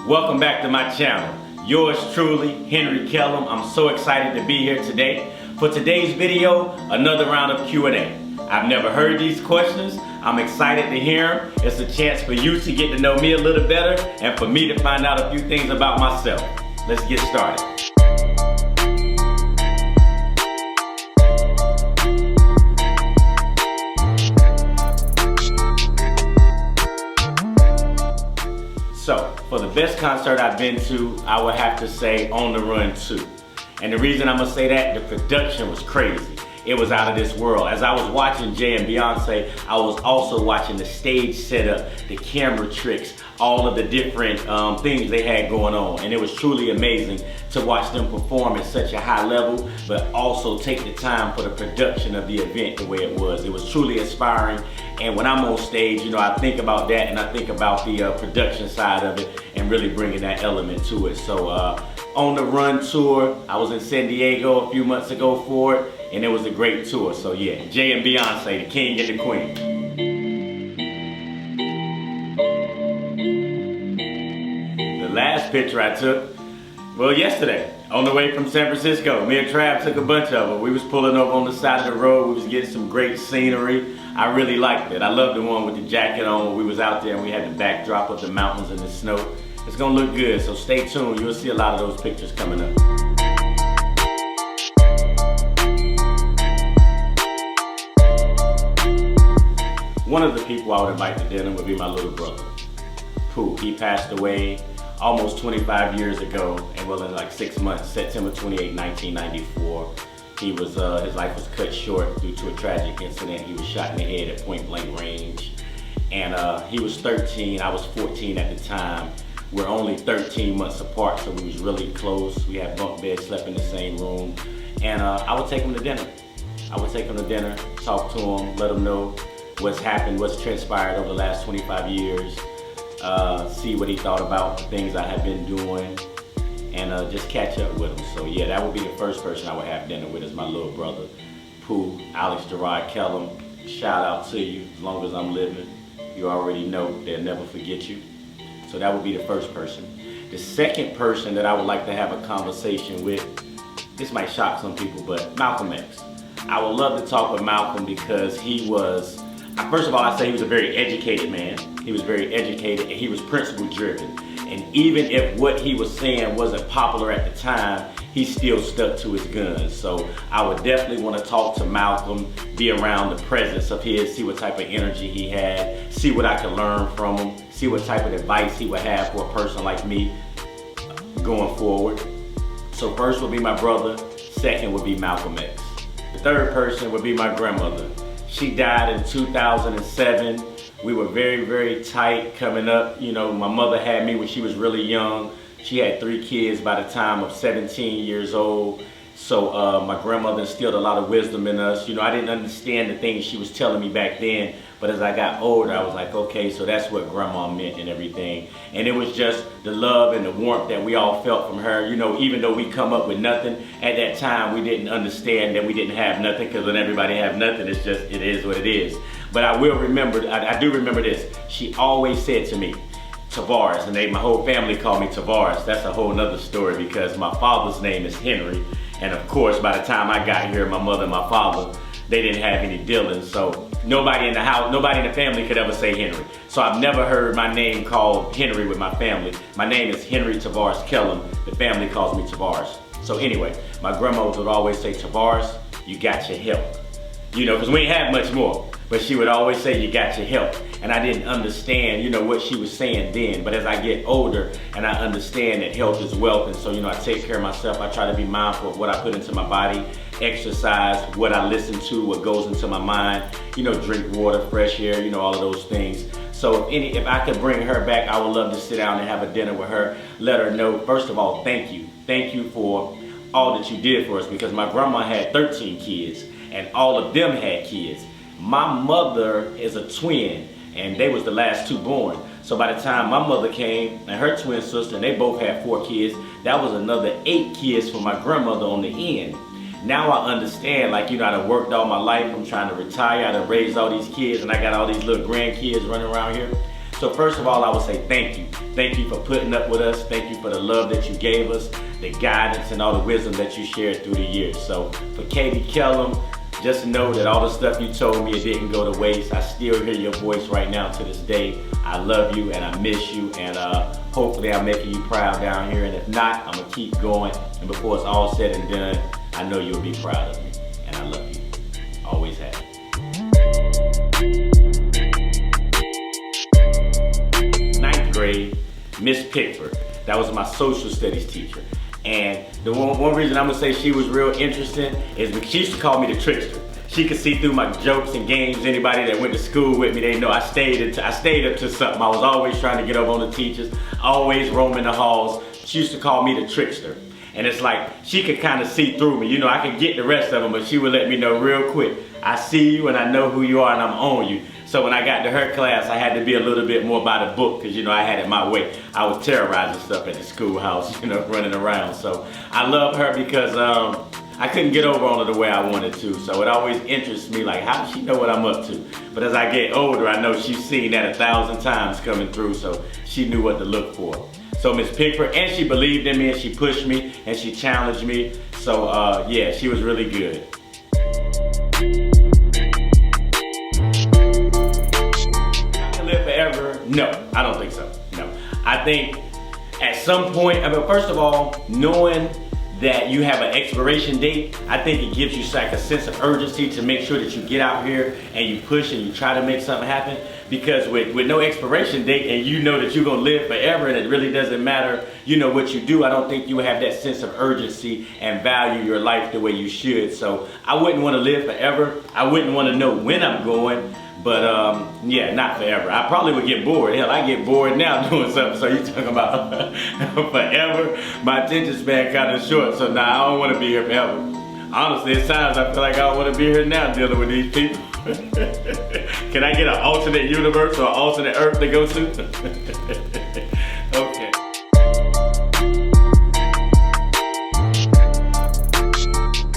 Welcome back to my channel. Yours truly, Henry Kellem. I'm so excited to be here today. For today's video, another round of Q&A. I've never heard these questions. I'm excited to hear them. It's a chance for you to get to know me a little better and for me to find out a few things about myself. Let's get started. So, for the best concert I've been to, I would have to say On the Run 2. And the reason I'm gonna say that, the production was crazy. It was out of this world. As I was watching Jay and Beyonce, I was also watching the stage setup, the camera tricks, all of the different things they had going on. And it was truly amazing to watch them perform at such a high level, but also take the time for the production of the event the way it was. It was truly inspiring. And when I'm on stage, you know, I think about that and I think about the production side of it and really bringing that element to it. So On the Run tour, I was in San Diego a few months ago for it, and it was a great tour. So yeah, Jay and Beyonce, the king and the queen. The last picture I took, well, yesterday, on the way from San Francisco. Me and Trav took a bunch of them. We was pulling over on the side of the road. We was getting some great scenery. I really liked it. I loved the one with the jacket on when we was out there and we had the backdrop of the mountains and the snow. It's gonna look good, so stay tuned. You'll see a lot of those pictures coming up. One of the people I would invite to dinner would be my little brother, Pooh. He passed away almost 25 years ago, and well, in like 6 months, September 28, 1994. He was, his life was cut short due to a tragic incident. He was shot in the head at point blank range. And he was 13, I was 14 at the time. We're only 13 months apart, so we was really close. We had bunk beds, slept in the same room. And I would take him to dinner. I would take him to dinner, talk to him, let him know what's happened, what's transpired over the last 25 years, see what he thought about the things I had been doing, and just catch up with him. So yeah, that would be the first person I would have dinner with is my little brother, Pooh, Alex Gerard Kellem. Shout out to you, as long as I'm living. You already know they'll never forget you. So that would be the first person. The second person that I would like to have a conversation with, this might shock some people, but Malcolm X. I would love to talk with Malcolm because he was, first of all, I say he was a very educated man. He was very educated and he was principle driven. And even if what he was saying wasn't popular at the time, he still stuck to his guns. So I would definitely want to talk to Malcolm, be around the presence of his, see what type of energy he had, see what I could learn from him, see what type of advice he would have for a person like me going forward. So first would be my brother, second would be Malcolm X. The third person would be my grandmother. She died in 2007. We were very, very tight coming up. You know, my mother had me when she was really young. She had 3 kids by the time of 17 years old. So my grandmother instilled a lot of wisdom in us. You know, I didn't understand the things she was telling me back then, but as I got older, I was like, okay, so that's what grandma meant and everything. And it was just the love and the warmth that we all felt from her. You know, even though we come up with nothing, at that time we didn't understand that we didn't have nothing, because when everybody have nothing, it's just, it is what it is. But I will remember, I do remember this. She always said to me, Tavares, and my whole family called me Tavares. That's a whole nother story because my father's name is Henry. And of course, by the time I got here, my mother and my father, they didn't have any dealings. So nobody in the house, nobody in the family could ever say Henry. So I've never heard my name called Henry with my family. My name is Henry Tavares Kellem. The family calls me Tavares. So anyway, my grandma would always say, Tavares, you got your help. You know, because we ain't have much more. But she would always say, you got your help. And I didn't understand, you know, what she was saying then. But as I get older and I understand that health is wealth, and so, you know, I take care of myself. I try to be mindful of what I put into my body, exercise, what I listen to, what goes into my mind, you know, drink water, fresh air, you know, all of those things. So if I could bring her back, I would love to sit down and have a dinner with her. Let her know, first of all, thank you. Thank you for all that you did for us, because my grandma had 13 kids and all of them had kids. My mother is a twin, and they was the last 2 born. So by the time my mother came and her twin sister, and they both had 4 kids, that was another 8 kids for my grandmother on the end. Now I understand, like, you know, I done worked all my life. I'm trying to retire, I done raised all these kids, and I got all these little grandkids running around here. So first of all, I would say thank you. Thank you for putting up with us. Thank you for the love that you gave us, the guidance and all the wisdom that you shared through the years. So for Katie Kellem, just know that all the stuff you told me, it didn't go to waste. I still hear your voice right now to this day. I love you and I miss you, and hopefully I'm making you proud down here. And if not, I'm gonna keep going. And before it's all said and done, I know you'll be proud of me. And I love you. Always have. Ninth grade, Miss Pickford. That was my social studies teacher. And the one reason I'm gonna say she was real interesting is because she used to call me the trickster. She could see through my jokes and games. Anybody that went to school with me, they know I stayed up to something. I was always trying to get over on the teachers, always roaming the halls. She used to call me the trickster. And it's like, she could kind of see through me. You know, I could get the rest of them, but she would let me know real quick. I see you and I know who you are and I'm on you. So when I got to her class, I had to be a little bit more by the book because, you know, I had it my way. I was terrorizing stuff at the schoolhouse, you know, running around. So I love her because I couldn't get over on her the way I wanted to. So it always interests me, like, how does she know what I'm up to? But as I get older, I know she's seen that 1,000 times coming through, so she knew what to look for. So Miss Pickford, and she believed in me, and she pushed me, and she challenged me. So yeah, she was really good. Live forever? No, I don't think so. No, I think at some point, I mean, first of all, knowing that you have an expiration date, I think it gives you like a sense of urgency to make sure that you get out here and you push and you try to make something happen. Because with no expiration date and you know that you're gonna live forever and it really doesn't matter, you know, what you do, I don't think you have that sense of urgency and value your life the way you should. So I wouldn't want to live forever. I wouldn't want to know when I'm going. But yeah, not forever. I probably would get bored. Hell, I get bored now doing something. So you talking about forever? My attention span kind of short. So nah, I don't want to be here forever. Honestly, at times I feel like I don't want to be here now dealing with these people. Can I get an alternate universe or an alternate Earth to go to? Okay.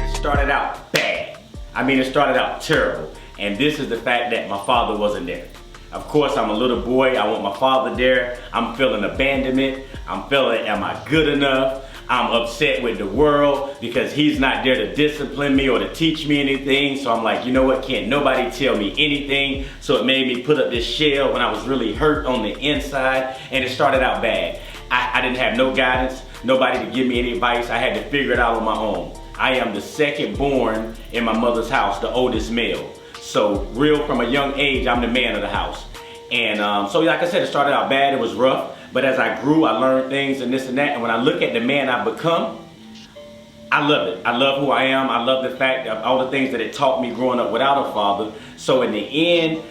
It started out bad. I mean, it started out terrible. And this is the fact that my father wasn't there. Of course, I'm a little boy. I want my father there. I'm feeling abandonment. I'm feeling, am I good enough? I'm upset with the world because he's not there to discipline me or to teach me anything. So I'm like, you know what? Can't nobody tell me anything. So it made me put up this shell when I was really hurt on the inside. And it started out bad. I didn't have no guidance, nobody to give me any advice. I had to figure it out on my own. I am the second born in my mother's house, the oldest male. So real from a young age, I'm the man of the house. And so like I said, it started out bad, it was rough. But as I grew, I learned things and this and that. And when I look at the man I've become, I love it. I love who I am. I love the fact of all the things that it taught me growing up without a father. So in the end,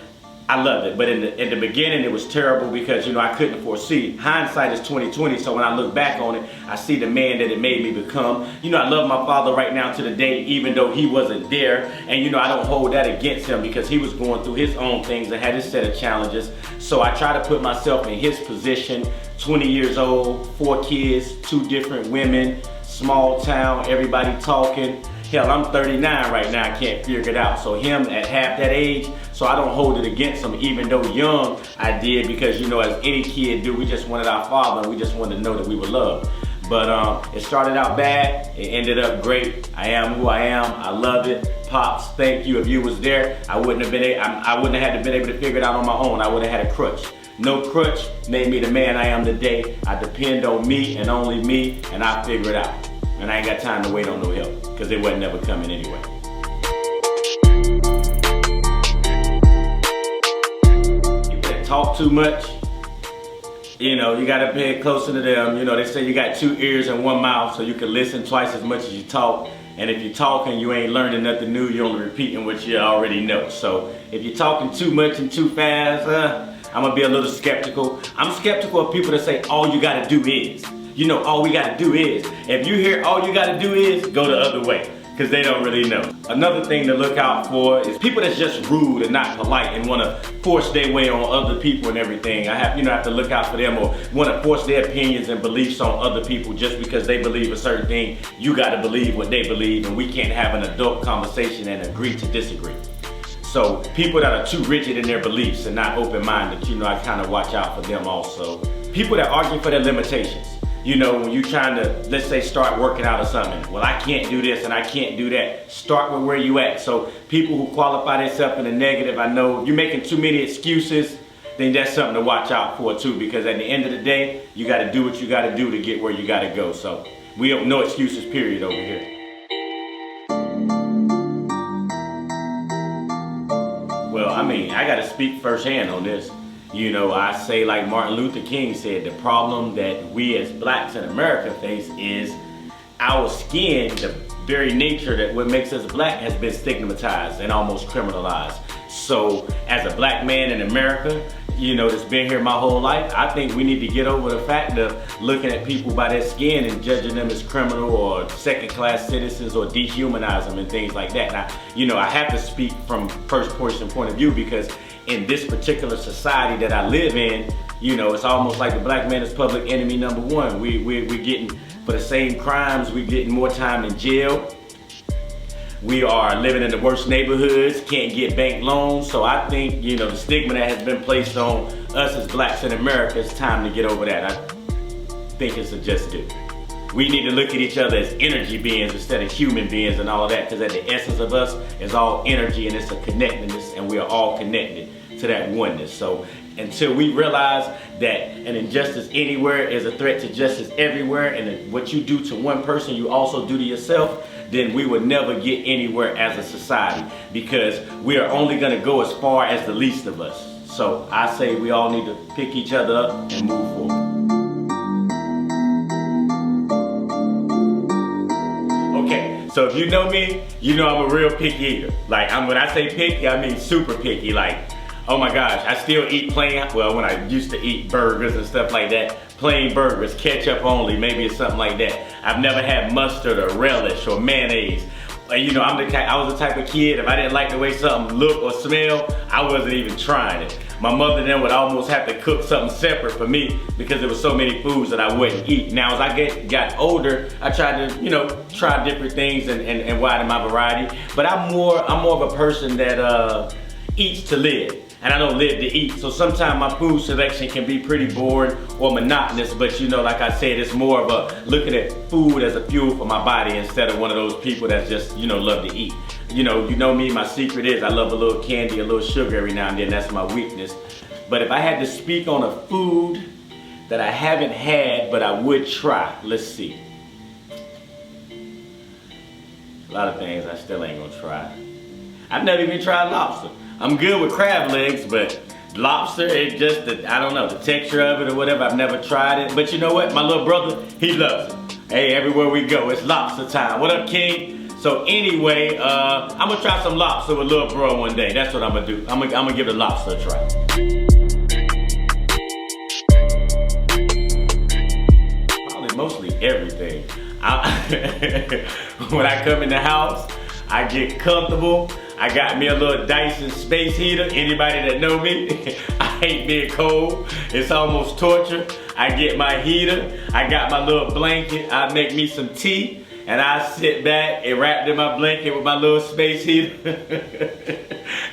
I loved it. But in the beginning, it was terrible because, you know, I couldn't foresee. Hindsight is 20/20. So when I look back on it, I see the man that it made me become. You know, I love my father right now to the day, even though he wasn't there. And, you know, I don't hold that against him because he was going through his own things and had his set of challenges. So I try to put myself in his position, 20 years old, 4 kids, 2 different women, small town, everybody talking. Hell, I'm 39 right now, I can't figure it out. So him at half that age, so I don't hold it against him, even though young I did, because, you know, as any kid do, we just wanted our father and we just wanted to know that we were loved. But it started out bad, it ended up great. I am who I am, I love it. Pops, thank you. If you was there, I wouldn't have had to been able to figure it out on my own. I would have had a crutch. No crutch made me the man I am today. I depend on me and only me, and I figure it out. And I ain't got time to wait on no help, because it wasn't never coming anyway. People that talk too much, you know, you gotta pay closer to them. You know, they say you got 2 ears and 1 mouth, so you can listen twice as much as you talk. And if you're talking, you ain't learning nothing new, you're only repeating what you already know. So if you're talking too much and too fast, I'm gonna be a little skeptical. I'm skeptical of people that say all you gotta do is. You know, all we gotta do is. If you hear all you gotta do is, go the other way, because they don't really know. Another thing to look out for is people that's just rude and not polite and wanna force their way on other people and everything. I have to look out for them, or wanna force their opinions and beliefs on other people just because they believe a certain thing. You gotta believe what they believe, and we can't have an adult conversation and agree to disagree. So people that are too rigid in their beliefs and not open-minded, you know, I kind of watch out for them also. People that argue for their limitations. You know, when you're trying to, let's say, start working out or something. Well, I can't do this and I can't do that. Start with where you at. So people who qualify themselves in the negative, I know you're making too many excuses, then that's something to watch out for too, because at the end of the day, you got to do what you got to do to get where you got to go. So we have no excuses, period, over here. Well, I mean, I got to speak firsthand on this. You know, I say like Martin Luther King said, the problem that we as blacks in America face is our skin, the very nature that what makes us black, has been stigmatized and almost criminalized. So as a black man in America, you know, that's been here my whole life, I think we need to get over the fact of looking at people by their skin and judging them as criminal or second-class citizens or dehumanize them and things like that. Now, you know, I have to speak from first-person point of view because in this particular society that I live in, you know, it's almost like the black man is public enemy number one. We're getting, for the same crimes, we're getting more time in jail. We are living in the worst neighborhoods, can't get bank loans. So I think, you know, the stigma that has been placed on us as blacks in America, it's time to get over that. I think it's a just do. We need to look at each other as energy beings instead of human beings and all of that, because at the essence of us is all energy and it's a connectedness, and we are all connected to that oneness. So until we realize that an injustice anywhere is a threat to justice everywhere, and what you do to one person you also do to yourself, then we will never get anywhere as a society, because we are only going to go as far as the least of us. So I say we all need to pick each other up and move forward. Okay, so if you know me, you know I'm a real picky eater. Like, when I say picky, I mean super picky. Like, oh my gosh, I still eat plain, well, when I used to eat burgers and stuff like that, plain burgers, ketchup only, maybe it's something like that. I've never had mustard or relish or mayonnaise. You know, I was the type of kid, if I didn't like the way something looked or smelled, I wasn't even trying it. My mother then would almost have to cook something separate for me because there were so many foods that I wouldn't eat. Now, as I got older, I tried to, you know, try different things and widen my variety. But I'm more of a person that eats to live, and I don't live to eat. So sometimes my food selection can be pretty boring or monotonous, but you know, like I said, it's more of a looking at food as a fuel for my body instead of one of those people that just, you know, love to eat. You know me, my secret is I love a little candy, a little sugar every now and then. That's my weakness. But if I had to speak on a food that I haven't had but I would try, let's see. A lot of things I still ain't gonna try. I've never even tried lobster. I'm good with crab legs, but lobster, it just, I don't know, the texture of it or whatever, I've never tried it. But you know what, my little brother, he loves it. Hey, everywhere we go, it's lobster time. What up, King? So anyway, I'm gonna try some lobster with little bro one day. That's what I'm gonna do. I'm gonna give the lobster a try. Probably mostly everything. When I come in the house, I get comfortable. I got me a little Dyson space heater. Anybody that know me, I hate being cold. It's almost torture. I get my heater. I got my little blanket. I make me some tea. And I sit back and wrapped in my blanket with my little space heater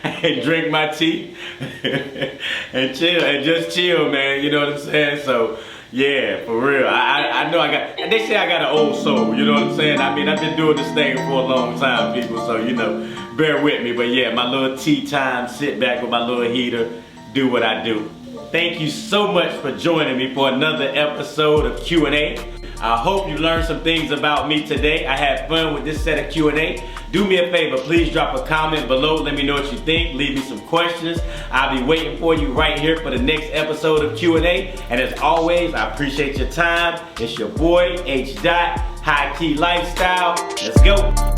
and drink my tea and chill, and just chill, man. You know what I'm saying? So, yeah, for real. I know they say I got an old soul, you know what I'm saying? I mean, I've been doing this thing for a long time, people, so, you know, bear with me. But yeah, my little tea time, sit back with my little heater, do what I do. Thank you so much for joining me for another episode of Q&A. I hope you learned some things about me today. I had fun with this set of Q&A. Do me a favor, please drop a comment below. Let me know what you think. Leave me some questions. I'll be waiting for you right here for the next episode of Q&A. And as always, I appreciate your time. It's your boy, H. High Key Lifestyle. Let's go.